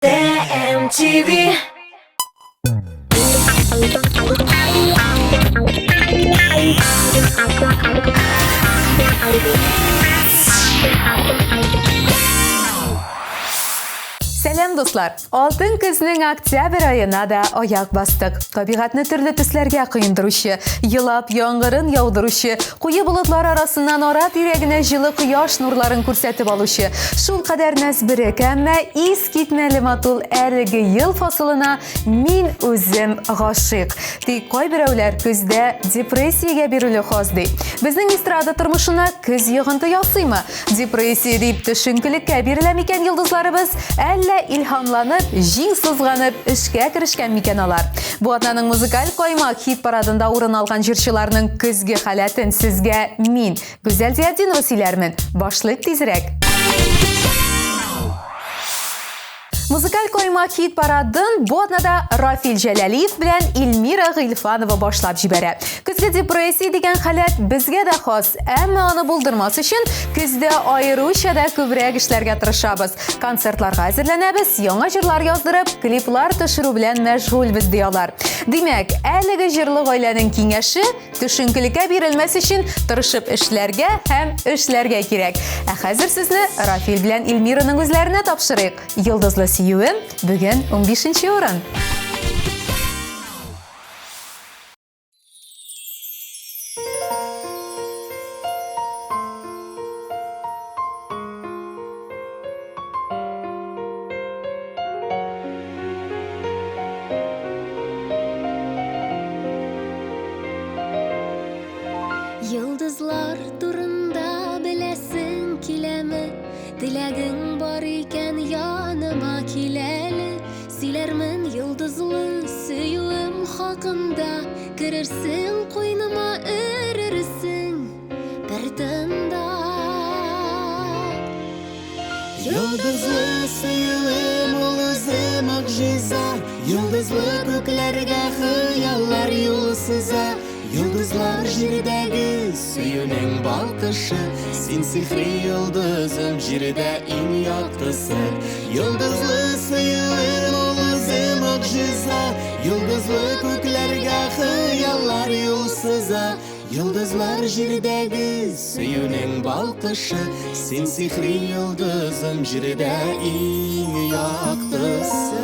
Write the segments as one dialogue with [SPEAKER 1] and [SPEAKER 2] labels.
[SPEAKER 1] TMTV.
[SPEAKER 2] Selam dostlar. Altın kızning oktyabr ayına da oyak bastık. Tabiatni turli tuslarga qiyindiruvchi, yilab yomg'irın yog'diruvchi, quyi bulutlar arasından orat yuragini jili quyosh nurlarini ko'rsatib oluvchi, shul qadar nazbirik, ammo is ketmali matul erigi yil faslina men o'zim g'oshiq. Qo'y birovlar kuzda depressiyaga berilib xosdi. Bizning estrada turmushini kuz yig'inti yoqsiymi? Depressiya deb tushunkilikka berilamikan yulduzlarimiz ilhamlanib, jing sızg'anib, ishga kirishgan mikanalar. Bu atnaning muzikal qo'ymoq hit paradida o'rin olgan jirchilarning kuzgi holatin sizga men, Go'zal Ziyodinova siylarman. Boshlik tezroq. Muzikal qo'ymoq hit paradin bu atnada Rafil Jalaliyev bilan Ilmira G'ilfanova boshlab jibara. Kuzgi depressiya degan holat bizga da xos, ammo uni bildirmas uchun kuzda ayiruvchada ko'proq ishlarga tirishamiz. Konsertlarga hazırlanamiz, yangi jirlar yozdirib, kliplar tushiruv bilan mashg'ulmiz diyorlar. Demak, haligi jirli oilaning kengashi tushunkilikka berilmas uchun tirishib ishlarga kerak. Hozir sizni Rafil bilan Ilmiraning o'zlarini topshiriq. Yulduzli Siyuvim bugun 15-o'rin.
[SPEAKER 3] Yıldızlar turunda bilesin kilemi, dilaging bor ekan yanıma keleli. Silermin yıldızlı suyum haqında, kirersin qo'ynima erirsin bir tunda.
[SPEAKER 4] Yıldızlı suyum o'zi mu'jiza, yıldızlı ko'klarga xayollar yo'l siza. Yıldızlar jirdagi suyuning balqishi, sen sihri yıldızım jirda eng yoqtisi. Yıldızlı suyum o'zi mu'jiza, yıldızlı ko'klarga xayollar yo'l siza. Yıldızlar jirdagi suyuning balqishi, sen sihri yıldızım jirda eng yoqtisi.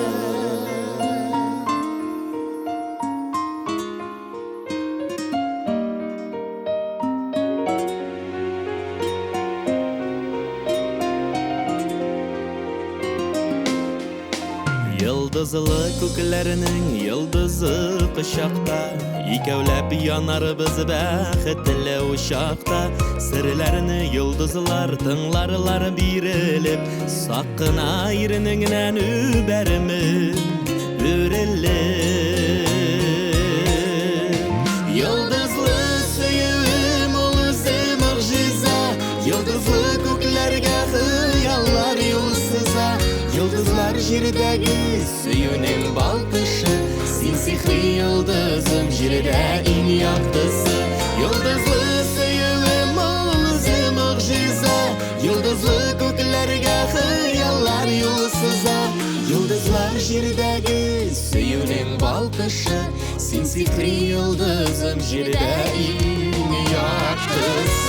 [SPEAKER 4] Yıldızlı ko'klarning yıldızy qishaqda, ikkovlab yonar biz baxtli o'shaqda. Sirlarini yıldızlar tinglarlar berilib, soqqin ayriningdan ubermin o'rilib. Yıldızlı suyum o'zi mu'jiza, yıldızlı ko'klarga xayollar yo'l siza. Yıldızlar jirdagi suyuning balqishi, sen sihri yıldızım jirda eng yoqtisi. Yıldızlı suyum o'zi mu'jiza, yıldızlı ko'klarga xayollar yo'l siza. Yıldızlar jirdagi suyuning balqishi, sen sihri yıldızım jirda eng yoqtisi.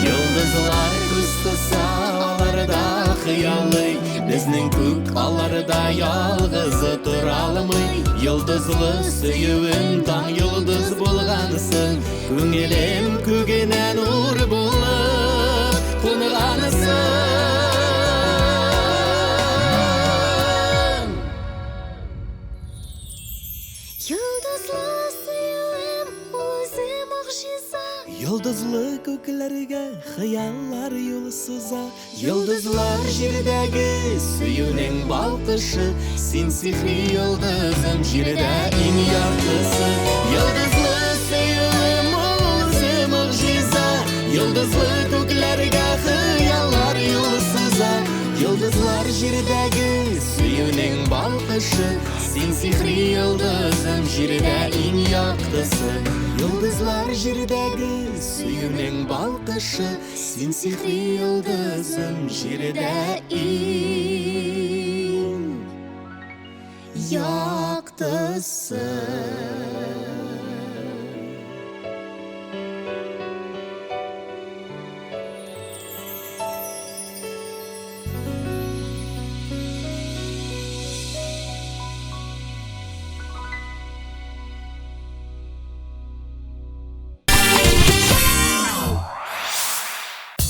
[SPEAKER 4] Yıldızlar kustasa alarda xiyali, bizning ko'k alarda yolg'iz turalmay. Yıldızlı suyum tong yulduz bo'lgansin, ko'nglim ko'gina nur bo'lib qo'ngansin.
[SPEAKER 3] Yıldızlı suyum o'zi mu'jiza,
[SPEAKER 4] Yıldızlı göklerge hayallar yolu sızar. Yıldızlar jirdagi suyuning balqishi. Sen sihri yıldızım jirda en yorqisi. Yıldızlı suyunim o'zi mu'jiza. Yıldızlı göklerge hayallar yolu sızar. Yıldızlar jirdagi suyuning balqishi. Sen sihri yıldızım jirda en yorqisi. Yıldızlar jirdagi suyuning balqishi. Sen sihri yıldızım jirda en yoqtisi.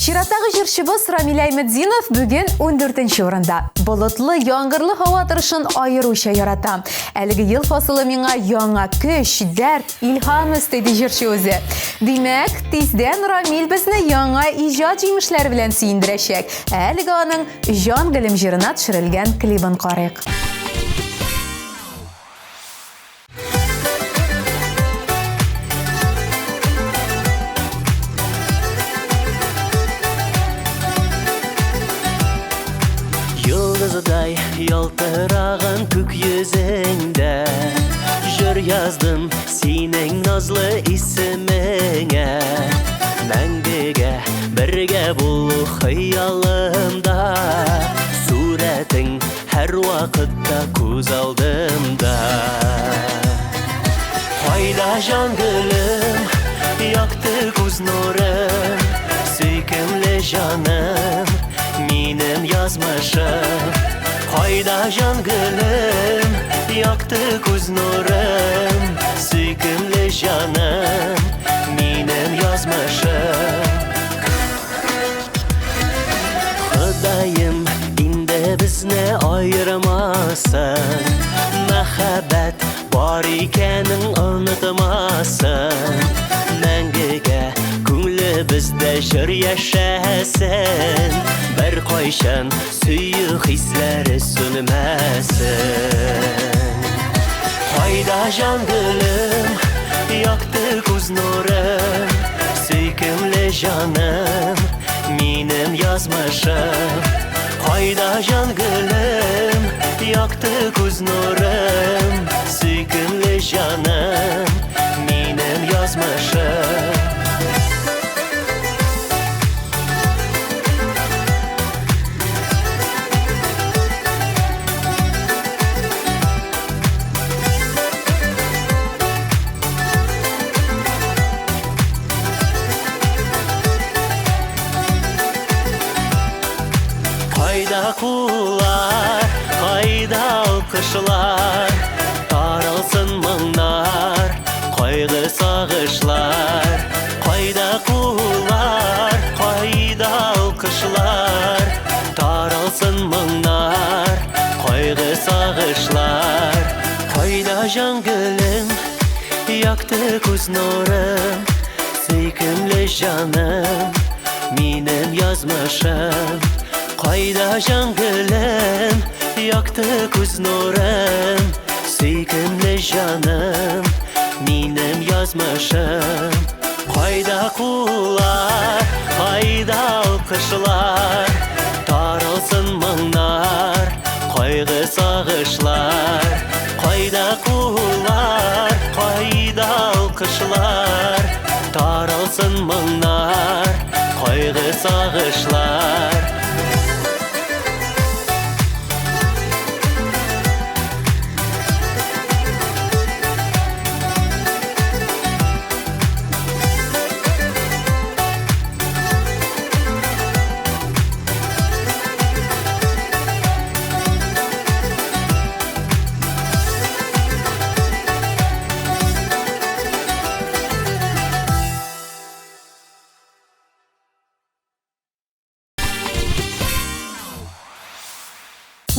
[SPEAKER 2] Şiratdagi jirşibыз Рамил Аймеддинов бүгін 14-ші орында. Болытлы, яңгырлы хава тұрышын айыруча ярата. Әлгі ел фасылы миңа яңа көш, дәрт, илхам істеді jirші өзі. Демәк, тизден Рамил бізні яңа ижад жимішлер білән сүйіндірәшек. Әлгі аның жан гілім жирына түшірілген клибін қарайық.
[SPEAKER 1] Yıldızday yaltırağın kök yüzünde Jür yazdım senin nazlı ismine Мәңгіге бірге болу хыялымда Суретің әр вақытта көз алдымда Қайда жан гүлім, яқты көз нұрым Сүйкімлі жаным, менің yazmışım Қайда жан гүлім, яқты көз нұрым Сүйкімлі жаным, менің yazmışım Құдайым, енді бізні айырмасын Мәхәббәт бар екенін ұнытмасын Мәңгіге көңлі бізді жүр яшәсін Бір қойшын сүйі хислері сөнмәсін Қайда жан гүлім, яқты көз нұрым Сүйкімлі жаным, менің yazmışım Қайда жан гүлім, яқты көз нұрым Сүйкімлі жаным, менің yazmışım Қайда құлар, қайда алқышылар Таралсын мұңнар, қайғы сағышлар Қайда құлар, қайда алқышылар Таралсын мұңнар, қайғы сағышлар Қайда жан гүлім, яқты көз нұрым Сүйкімлі жаным, менің yazmışım Қайда жан гүлім, яқты көз нұрым Сүйкімлі жаным, менің yazmışım Қайда құлар, қайда алқышылар Таралсын мұңнар, қайғы сағышлар Қайда құлар, қайда алқышылар Таралсын мұңнар, қайғы сағышлар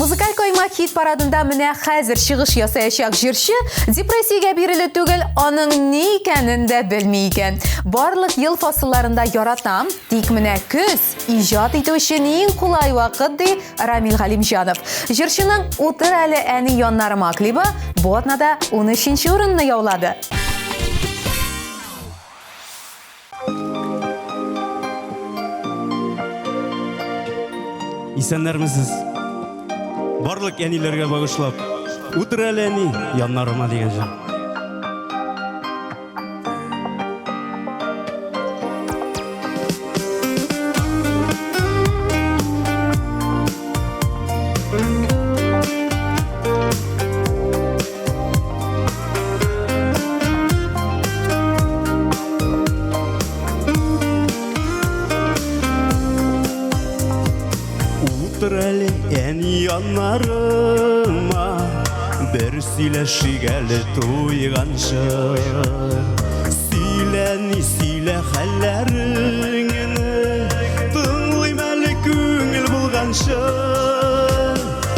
[SPEAKER 2] Музыкаль койма хит парадында менә хәзер чыгыш ясаячак җырчы депрессиягә биреле түгел, аның ни икәнен дә белми икән. Барлык ел фасылларында яратам, тик менә көз иҗат итү өчен иң кулай вакыт ди Рамил Галимҗанов. Җырчының "Утыр әле әни яннарыма" клипы бу атнада 13нче урынны яулады.
[SPEAKER 5] Исәннәрмесез? Барлык әниләргә багышлап, "Утыр әле әни яннарыма" дигән җыр. Утыр әле әни яннарыма, бер сөйләшик әле туйганчы. Сөйләни сөйлә хәлләреңне, тыңлыйм әле күңел булганчы.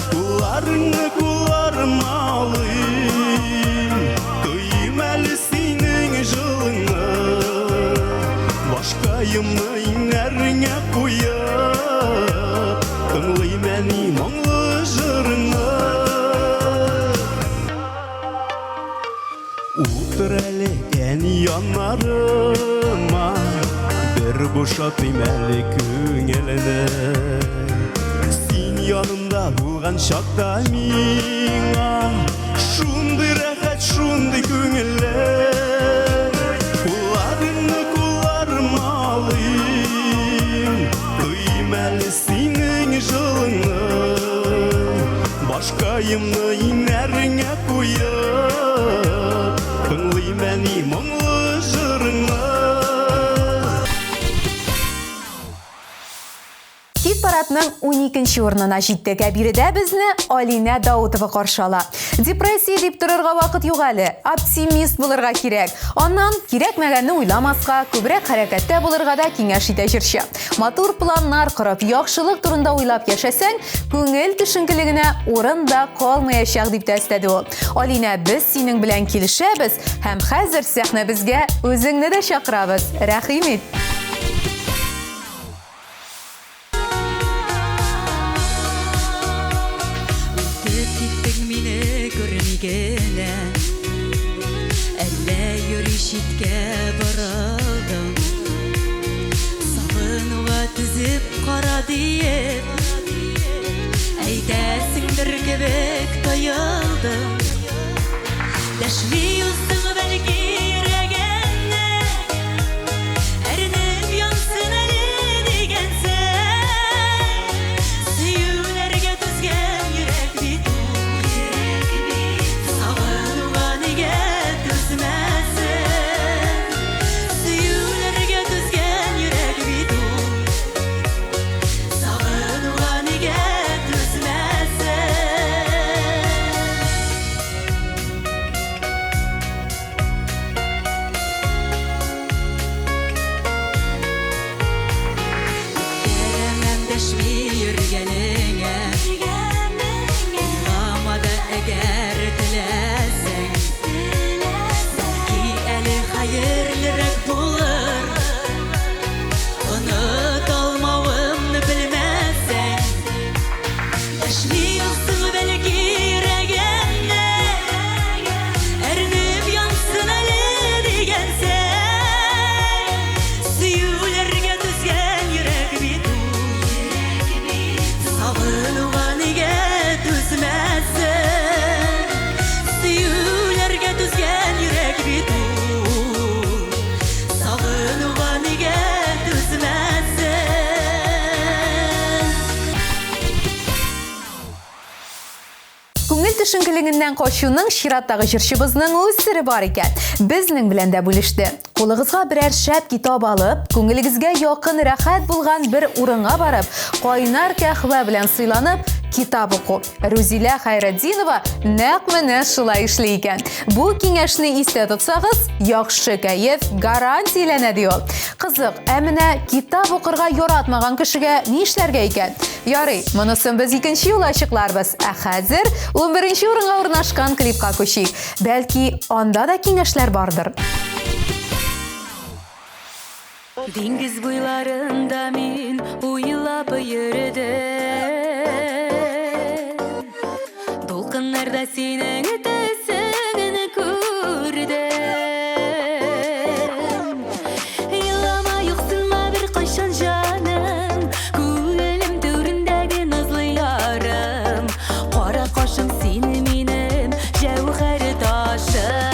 [SPEAKER 5] Кулларыңны кулларыма алыйм, тойым әле синең җылыңны, башкаемны иңнәреңә куеп, тыңлыйм әни моңлы җырыңны. Утыр әле әни яннарыма, бер бушатыйм әле күңелне. Син янымда булган чакта миңа шундый рәхәт, шундый күңелле. Кулларыңны кулларыма алыйм, тойым әле синең җылыңны, башкаемны иңнәреңә куеп, тыңлыйм әни моңлы җырыңны.
[SPEAKER 2] Хит парадның 12нче урынына җиттек. Биредә безне Алинә Даутова каршы ала. Депрессия дип торырга вакыт юк әле. Оптимист булырга кирәк. Аннан кирәкмәгәнне уйламаска, күбрәк хәрәкәттә булырга да киңәш итә җырчы. Матур планнар корып, яхшылык турында уйлап яшәсәң, күңел төшенкелегенә урын да калмаячак дип тәэстэде ул. Алинә, без синең белән килешәбез һәм хәзер сәхнәбезгә үзеңне дә чакырабыз. Рәхим ит.
[SPEAKER 6] Генә әллә йөри читкә баралдым, сагынуга тезеп кара диеп, әйтәсеңдер кебек таялдым. Дәшми уздың бәлки йөрәгемне, әрнеп янсын әле дигәнсең, сөюләргә түзгән йөрәк бит.
[SPEAKER 2] Төшенкелегеннән качуның чираттагы җырчыбызның үз сире бар икән. Безнең белән дә бүлеште. Кулыгызга берәр шәп китап алып, күңелегезгә якын рәхәт булган бер урынга барып, кайнар кәхвә белән сыйланып, китап уку. Рузилә Хайретдинова нәкъ менә шулай эшли икән. Бу киңәшне истә тотсагыз, яхшы кәеф гарантияләнә ди ул. Кызык, ә менә китап укырга яратмаган кешегә ни эшләргә икән? Ярый, монысын без икенче юлы ачыкларбыз. Ә хәзер 11нче урынга урнашкан клипка күчик. Бәлки, анда да киңәшләр бардыр.
[SPEAKER 6] Диңгез буйларында мин уйлап йөрдем. Дулкыннарда синең төсеңне күрдем. Елама юксынма бер кайчан җаным, күңелем түрендәге назлы ярым. Кара кашым син минем җәүһәр ташым.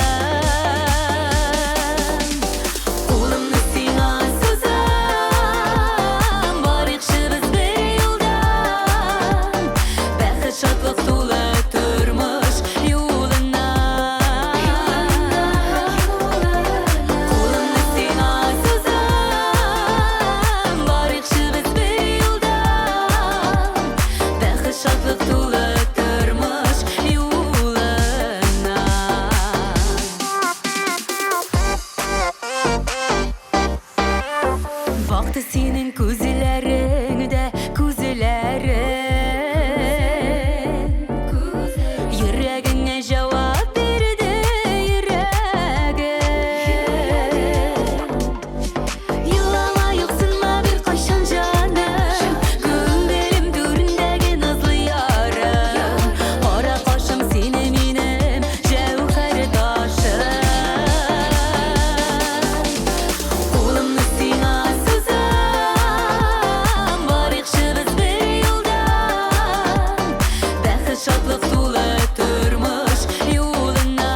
[SPEAKER 6] Вақты синең күзләреңдә күзләрем. Йөрәгеңә җавап бирде йөрәгем. Елама юксынма бер кайчан җаным, күңелем түрендәге назлы ярым. Кара кашым син минем җәүһәр ташым. Кулымны сиңа шатлык тулы тормыш юлына.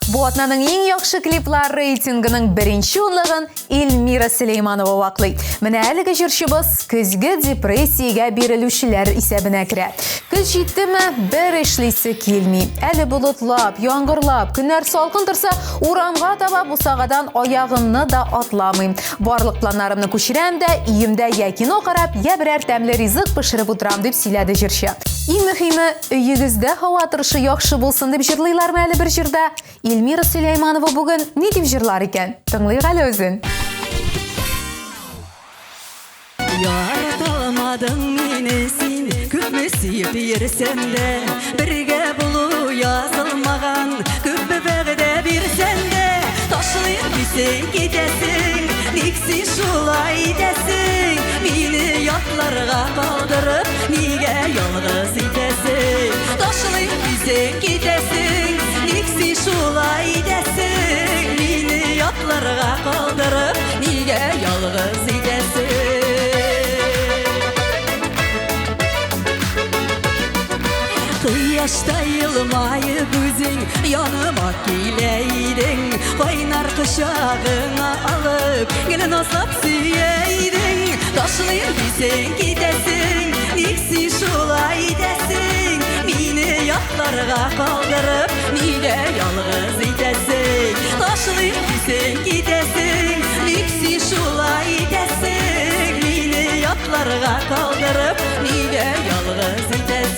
[SPEAKER 2] Бу атнаның иң яхшы клиплар рейтингының беренче урынлыгын Эльмира Сөләйманова ваклый. Менә әлеге җырчыбыз көзге депрессиягә бирелүчеләр исәбенә керә. Көз җиттеме, бер эшлисе килми. Әле болытлап, яңгырлап, көннәр салкын торса, урамга таба бусагадан аягымны да атламыйм. Барлык планнарымны күчерәм дә, өемдә я кино карап, я берәр тәмле ризык пешереп утырам дип сөйләде җырчы. Иң мөһиме, өегездә һава торышы яхшы булсын дип җырлыйлармы әле бер җырда? Эльмира Сөләйманова бүген ни дип җырлар икән? Тыңлыйк әле үзен.
[SPEAKER 6] Яраталмадың мине син, күпме сөеп йөрсәм дә, бергә булу язылмаган, күпме вәгъдә бирсәм дә, ташлыйм дисәң китәсең, ник син шулай итәсең, мине ятларга калдырып, нигә ялгыз итәсең, ташлыйм дисәң китәсең, ник син шулай итәсең, мине ятларга калдырып, нигә ялгыз итәсең. Кыяшта йылмайып үзең яныма килә идең, кайнар кочагыңа алып, генә назлап сөя идең, ташлыйм дисәң китәсең, ник син шулай итәсең, мине ятларга калдырып, нигә ялгыз итәсең, ташлыйм дисәң китәсең, ник син шулай итәсең, мине ятларга калдырып, нигә ялгыз итәсең.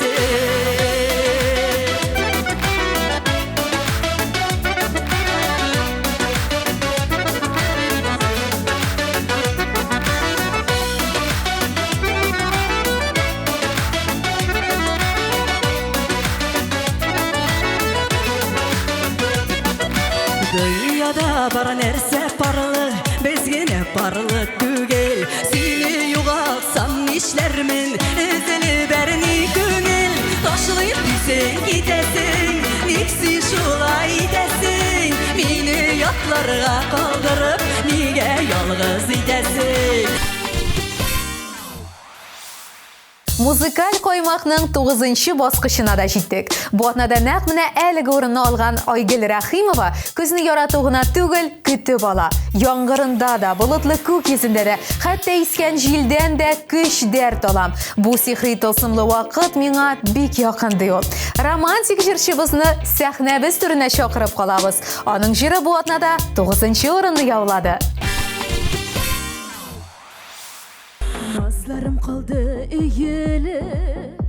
[SPEAKER 6] Дөньяда бар нәрсә парлы, безгенә парлы түгел. Сине югалсам нишләрмен, өзелеп бәрни күңел. Ташлыйм дисәң китәсең, ник син шулай итәсең, мине ятларга калдырып, нигә ялгыз итәсең.
[SPEAKER 2] Музыкаль коймакның 9нчы баскычына да җиттек. Бу атнада нәкъ менә әлеге урынны алган Айгөл Рәхимова күзне яратуына түгел, көтеп ала. Яңгырында да, болытлы күк йөзендә дә, хәтта искән җилдән дә көч дәрт алам. Бу сихри тылсымлы вакыт миңа бик якын ди ул. Романтик җырчыбызны сәхнәбез түренә чакырып калабыз. Аның җыры бу атнада 9нчы урынны яулады.
[SPEAKER 3] Nazlarım kaldı üyülüp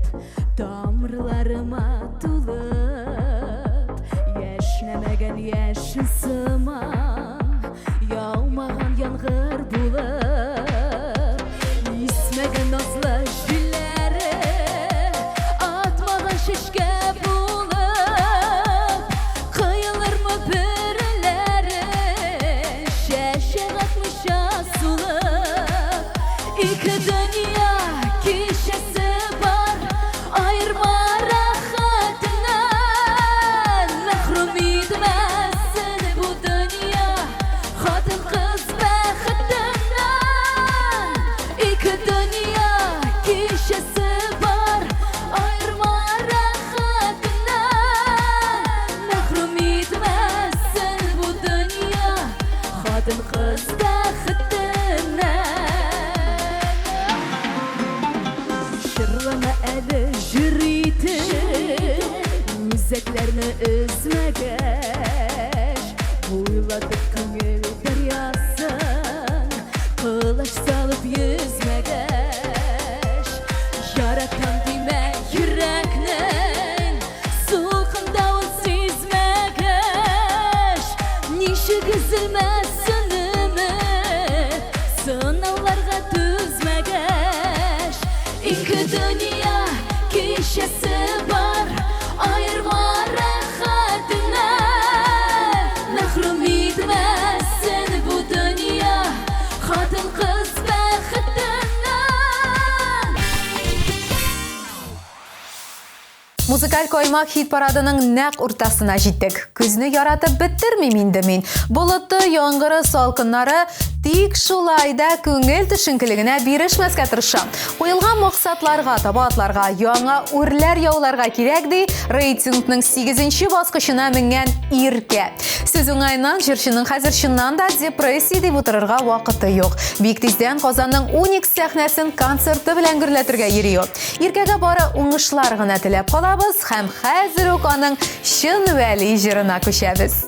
[SPEAKER 3] Damırlarıma tulup Yaşnamagан yaşın sımam Yağmağan yalğır bulup İsmegen nazlı jülleri Atmağan şişke bulup Kıyılır mı birileri Şeşe atmışa sulup İki dünya kişisi var Ayırma rahatından Mahrum etmezsin bu dünya Kadın kız baxtından İki dünya kişisi var Ayırma rahatından Mahrum etmezsin bu dünya Kadın kız baxtından Şırlama eli jüriti Müzeklerini üzmegeş Uyladık köngül deryasın Kılıç salıp yüzmegeş Yaratan dime yüreknin Sulkın davul sizmegeş Nişi güzülmez sınımı Sınavlarga düzmegeş İki dünya kişisi var Ayırma rahatından Mahrum etmezsin bu dünya Kadın kız baxtından
[SPEAKER 2] Muzikal koymak hit paradının naq urtasına jittik. Küzni yaratıp bittirmeyim indi min. Bulutlu, yongırı, solkınları tik şulayda көңіл түшінкілігіне берішмеске тырышам. Қойылған мақсатларға, табатларға, яңа үрлер яуларға керекді рейтингнің 8-ші басқышына мінген ирке. Сөз оңайынан жүршінің қазіршіннан да депрессия деп отырырға вақыты жоқ. Бектізден Қазанның 12 сәхнәсін концерті білән гүрләтірге ерейо. Иркеге бары оңышлар ғына тілеп қалабыз, һәм хәзір оқаның шын вәли жырына көшәбіз.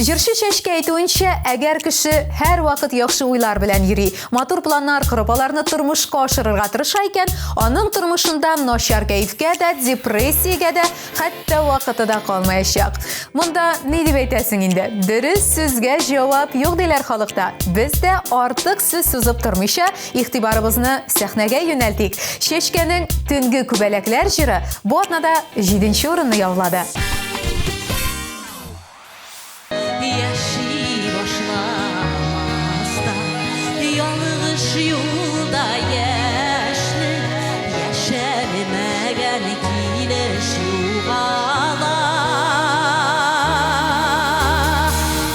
[SPEAKER 2] Жыршы шешке айтуынша, әгәр кіші һәр вақыт яхшы уйлар белән йөри, матур планнар корып, аларны тормышка ашырырга тырыша икән, аның тормышында начар кәефкә дә, депрессиягә дә, хәтта вакыты да калмаячак. Монда ни дип әйтәсең инде? Дөрес сүзгә җавап юк диләр халыкта. Без дә артык сүз сузып тормыйча, игътибарыбызны сәхнәгә юнәлтик. Шешкәнең төнге күбәләкләр җыры бу атнада 7-нче урынны яулады.
[SPEAKER 6] Yaşi başlamazda Yanlış yolda yaşlı Yaşarmagan kileş yuğala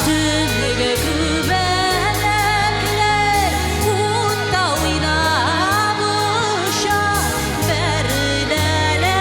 [SPEAKER 6] Tünge kübelekler Utta oynabışa Berlele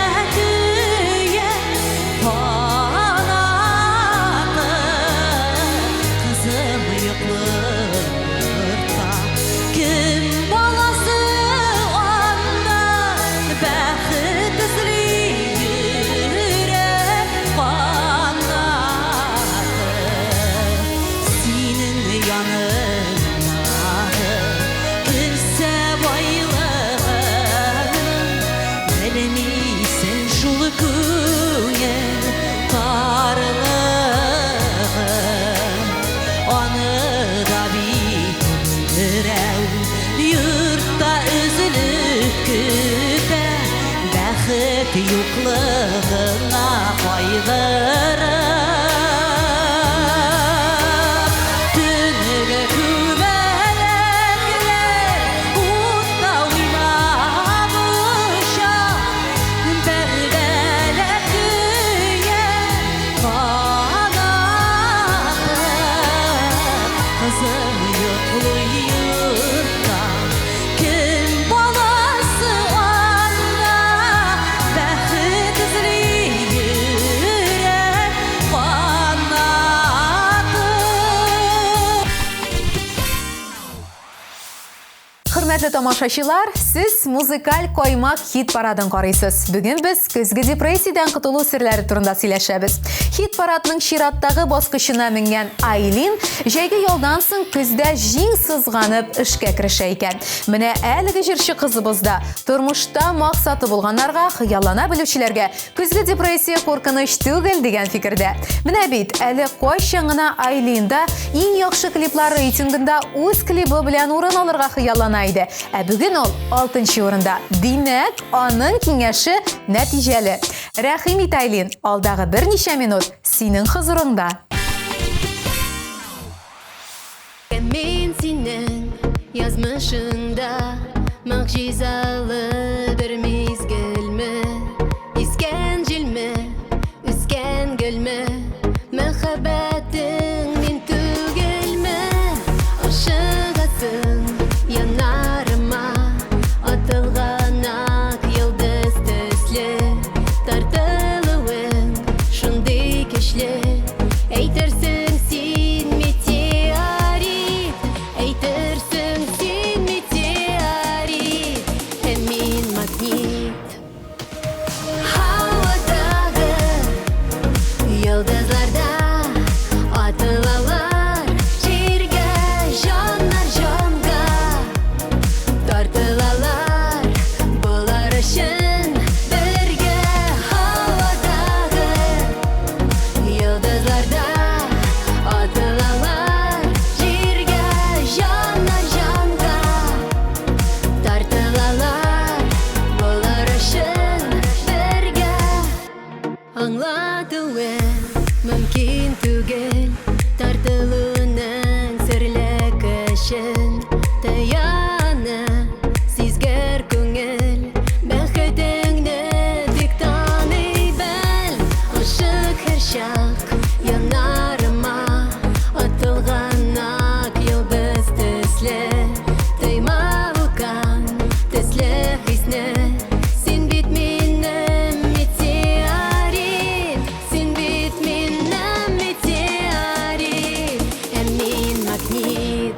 [SPEAKER 6] Шул күңел карлыгын аны да биттерәү йортта өзелеп көтә бәхет юклыгына кайгырып төнге күбәләкләр утта уйнамыша пәрдәләп көйә канатып кызым йоклый йортта кем баласы анда бәхет эзли йөрәк канатып.
[SPEAKER 2] Хөрмәтле тамашачылар, сез музыкаль коймак хит парадын карыйсыз. Бүген без көзге депрессиядан кутулу серләре турында сөйләшәбез. Хит парадның чираттагы баскычына менгән Айлин җәйге ялдан соң көздә җиң сызганып эшкә керешә икән. Менә әлеге җырчы кызыбыз да тормышта максаты булганнарга, хыяллана белүчеләргә көзге депрессия куркыныч түгел дигән фикердә. Менә бит әле кайчан гына Айлинда иң яхшы клиплар рейтингында үз клибы белән урын алырга хыяллана иде. Ә бүген ул 6нчы урында. Димәк, аның киңәше нәтиҗәле. Рәхим ит, Айлин, алдагы берничә минут синең хозурыңда.
[SPEAKER 3] Мен синең язмышыңда мөгъҗизалы бер мизгелме, искән җилме, үскән гөлме, мәхәббәтең мин түгелме, ашыгасың янарыма, атылган ак йолдыз төсле, тартылуың шундый көчле, әйтерсең син метеорит, әйтерсең син метеорит, һәм мин магнит. Һавадагы йолдызларда атылалар, җиргә җаннар җанга тартылалар, булар өчен бергә. Һавадагы йолдызларда атылалар, җиргә җаннар җанга тартылалар, булар өчен бергә. Аңлатуың мөмкин түгел тартылуның серле көчен, таяна сизгер күңел бәхетеңне тик таный бел. Ашык һәр чак янарыма, атылган ак йолдыз төсле, тойма булган төсле хисне. Син бит минем метеорит, син бит минем метеорит, һәм мин магнит.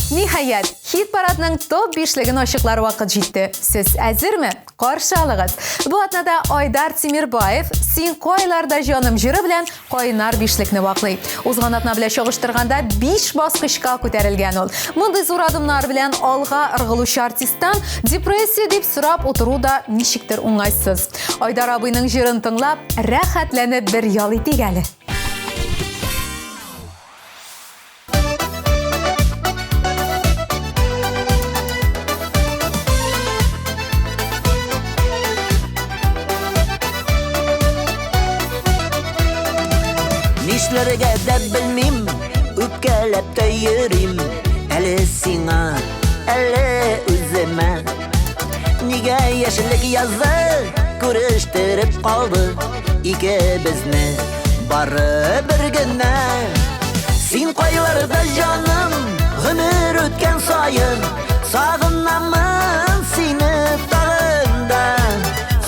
[SPEAKER 2] Ниһаят, хит парадның топ 5-леген ачыклар вакыт җитте. Сез әзерме? Каршы алыгыз. Бу атнада Айдар Тимирбаев "Син кайларда җаным" җыры белән кайнар 5-лекне ваклый. Узган атна белән чагыштырганда 5 баскычка күтәрелгән ул. Мондый зур адымнар белән алга ыргылучы артисттан депрессия дип сорап утыру да ничектер уңайсыз. Айдар абыйның җырын тыңлап, рәхәтләнеп бер ял итик әле.
[SPEAKER 7] Нишләргә дә белмим, үпкәләп тә йөрим, әле сиңа, әле үземә. Нигә яшьлек язы күрештереп калды икебезне, бары бер генә. Син кайларда җаным, гомер үткән саен, сагынамын сине тагында.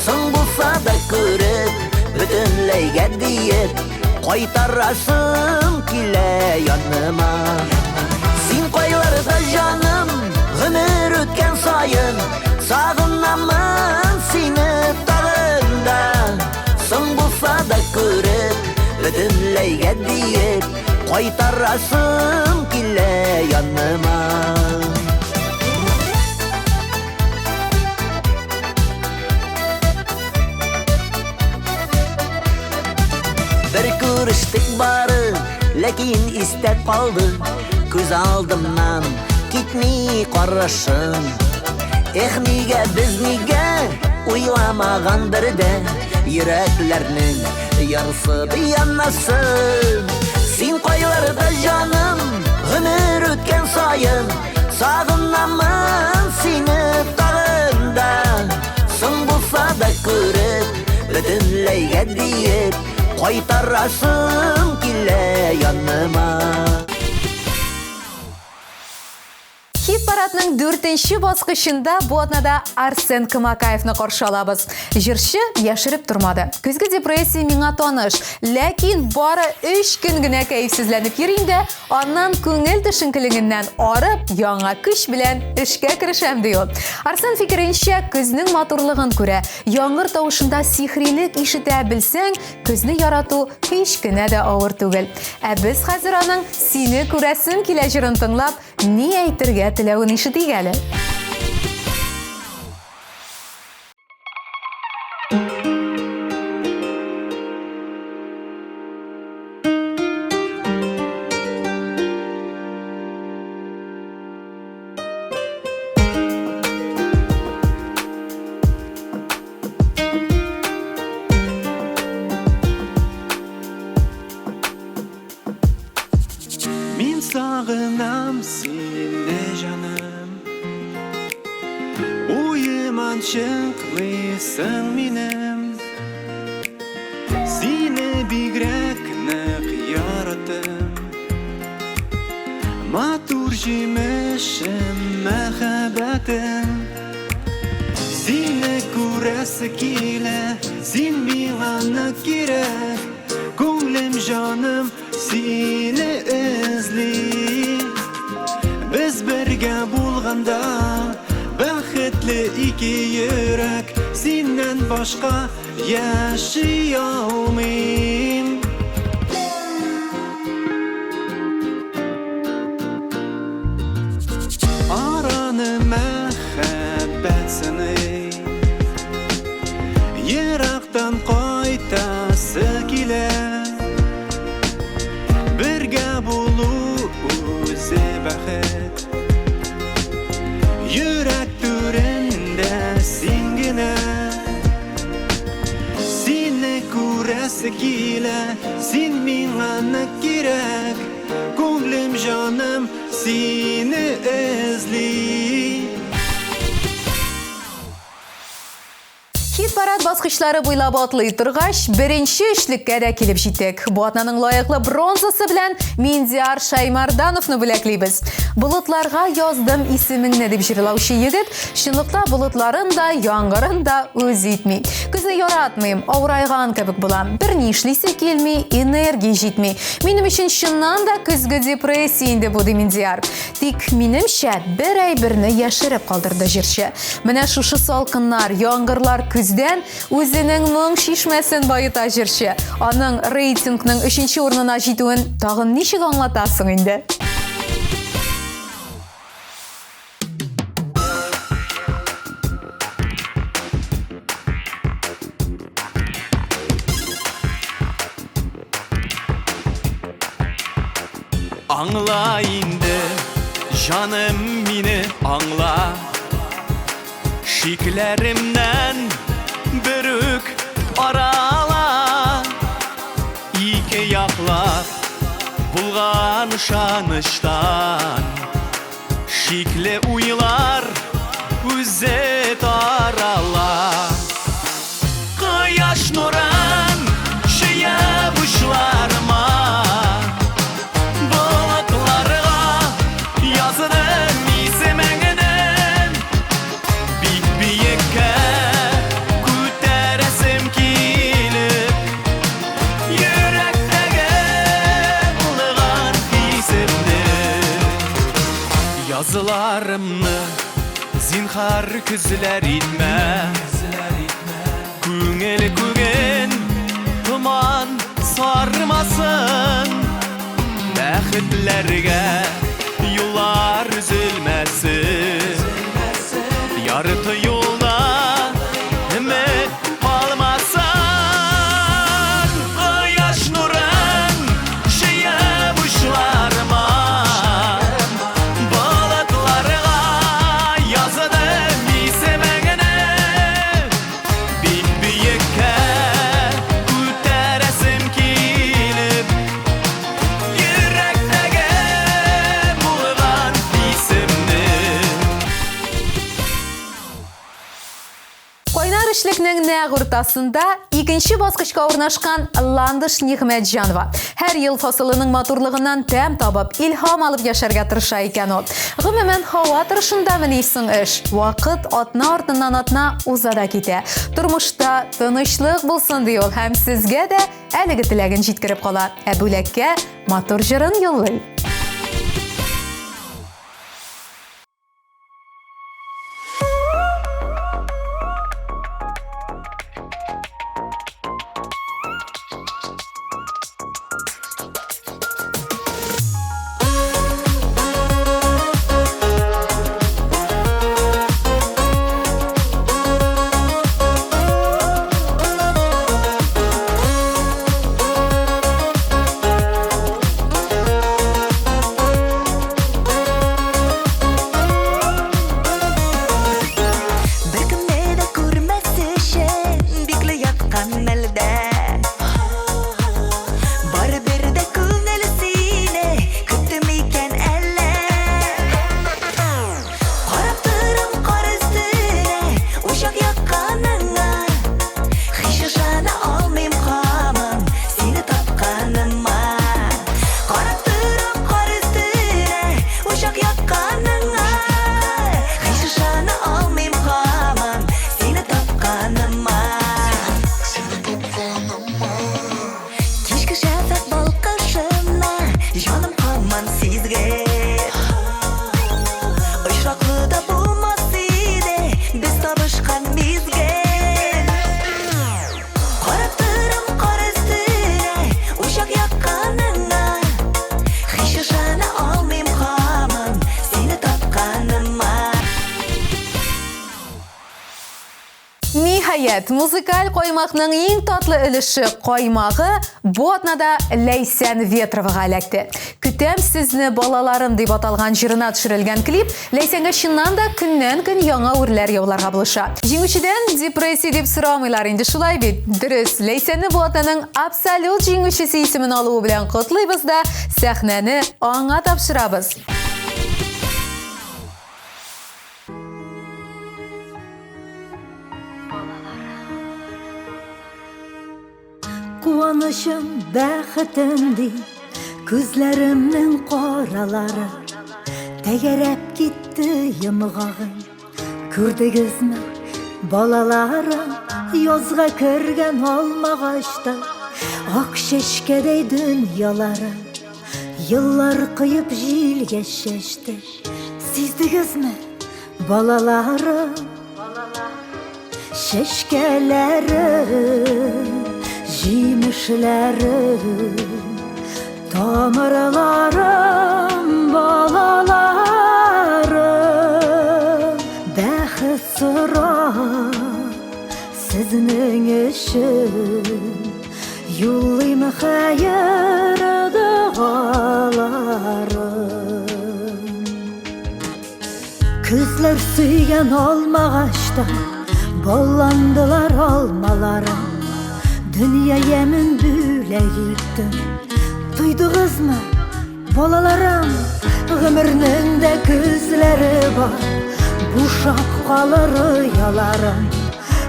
[SPEAKER 7] Соң булса да күреп, бөтенләйгә диеп, кайтарасым килә яныма. Син кайларда җаным, гомер үткән саен, сагынамын сине тагында. Соң булса да күреп, бөтенләйгә диеп, кайтарасым килә яныма. görüştük bari, lekin istek kaldı. Göz aldımdan gitmey qarashın. Nega biz nega uylamagandir de, yüreklerinin yarısı bir yanasın. Sen koylarda canım, ömür ötken sayın, sağınamın seni dağında. Son bulsa da görüp, bütünleyge deyip, qaytarasın kile yanıma.
[SPEAKER 2] Hit paradның 4-нче баскычында бу атнада Арсен Кымакаевны каршы алабыз. Җырчы яшереп тормады. Көзге депрессия миңа таныш, ләкин бары 3 көн генә кәефсезләнеп йөринде, аннан күңел төшенкелегеннән арып, яңа көч белән эшкә керешәм ди ул. Арсен фикеренчә, көзнең матурлыгын күрә, яңгыр тавышында сихрилек ишетә белсәң, көзне ярату һич кенә дә авыр түгел. Ә без хәзер аның "Сине күрәсем килә" җырын тыңлап, ни әйтергә теләвен ишетик әле.
[SPEAKER 4] Min sağınam seni canım, uyuman çıklısın minim. Seni bigrek nek yarattım, matur jimişim mehabetim. Seni kurası kile, sen bilana kirek, Gönlüm canım seni özlü. Biz birge bulganda baxtli iki yürek, senden başka yaşayalmayım. Aranı mehabbetsini Yiraktan qaytası kile, birge bulu o'zi baxt. Yürek türünde singine, seni kurası kile, sen minana kirek, Gönlüm canım seni özlü.
[SPEAKER 2] Хит парад баскычлары буйлап атлый торгач, беренче эшлеккә дә килеп җиттек. Бу атнаның лаеклы бронзасы белән Миндияр Шаймардановны бүләклибез. Болытларга яздым исемеңне дип җырлаучы егет, чынлыкта болытларын да, яңгырын да үз итми. Көзне яратмыйм, авырайган кебек булам. Бер ни эшлисе килми, энергия җитми. Минем өчен чыннан да көзге депрессия инде бу ди Миндияр. Тик минемчә бер әйберне яшереп калдырды җырчы. Менә шушы салкыннар, яңгырлар күздән үзенең моң шишмәсен байыта җырчы. Аның рейтингның 3нче урынына җитүен тагын ничек аңлатасың инде?
[SPEAKER 4] Anla indi canım mini anla, şiklerimden bürük arala. İki yaklar bulgan şanıştan, şikle uylar üze tarala. Kıyaş nuran şeye buşlarma, yazılarımı zinhar küzler itme. Küngel kügen tuman sarmasın, bäxtlerge yollar üzülmesin. Yarıtı yolda ümit kalmasın. Yaş nuran
[SPEAKER 2] Кайнар эшлекнең нәкъ уртасында икенче баскычка урнашкан Ландыш Нигъмәтҗанова. Һәр ел фасылының матурлыгыннан тәм табып, илһам алып яшәргә тырыша икән ул. Гомумән, һава торышында минисең эш. Вакыт атна артыннан атна уза да китә. Тормышта тынычлык булсын ди ул һәм сезгә дә әлеге теләген җиткереп кала. Ә бүләккә матур җырын юллый. Ниһаят, музыкаль коймакның иң татлы өлеше коймагы бу атнада Ләйсән Ветровага эләкте. Күтәм сезне балаларым дип аталган җырына төшерелгән клип Ләйсәнгә чыннан да көннән-көн яңа үрләр яуларга булыша. Җиңүчедән депрессия дип сорамыйлар инде, шулай бит. Дөрес, Ләйсәнне бу атнаның абсолют җиңүчесе исемен алуы белән котлыйбыз да сәхнәне аңа тапшырабыз.
[SPEAKER 6] Куанышым, бәхетем ди, күзләремнең каралары. Тәгәрәп китте йомгагым. Күрдегезме, балаларым, язга кергән алмагачта, ак чәчкәдәй дөньялары. Еллар кыеп җилгә чәчте. Сиздегезме, балаларым, чәчкәләре, җимешләре, тамырларым, балаларым, бәхет сора сезнең өчен, юллыйм хәер дугаларым. Күзләр сөйгән алмагачта, болландылар алмаларым. Dünya yemin бүләк иттем. Туйдыгызмы, балаларым? Гомернең дә күзләре бар, бушап калыр яларым.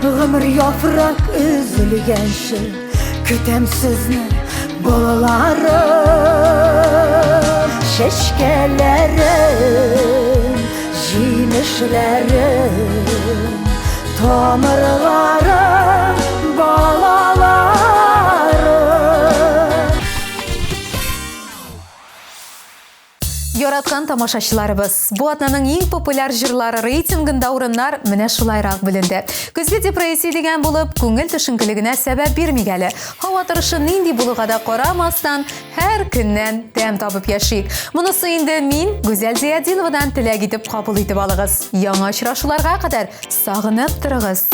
[SPEAKER 6] Гомер яфрак өзелгәнче, көтәм сезне, балаларым. Чәчкәләрем, җимешләрем, тамырларым, балаларым.
[SPEAKER 2] Яраткан тамашачыларыбыз, бу атнаның иң популяр җырлары рейтингында урыннар менә шулайрак беленде. Күзгә депрессия дигән булып, күңел төшенкелегенә сәбәп бирмик әле. Һава торышы нинди булуга да карамастан, һәр көннән тәм табып яшик. Монысы инде мин, Гүзәл Зиядиновадан теләк итеп кабул итеп алыгыз. Яңа очрашуларга кадәр сагынып торыгыз.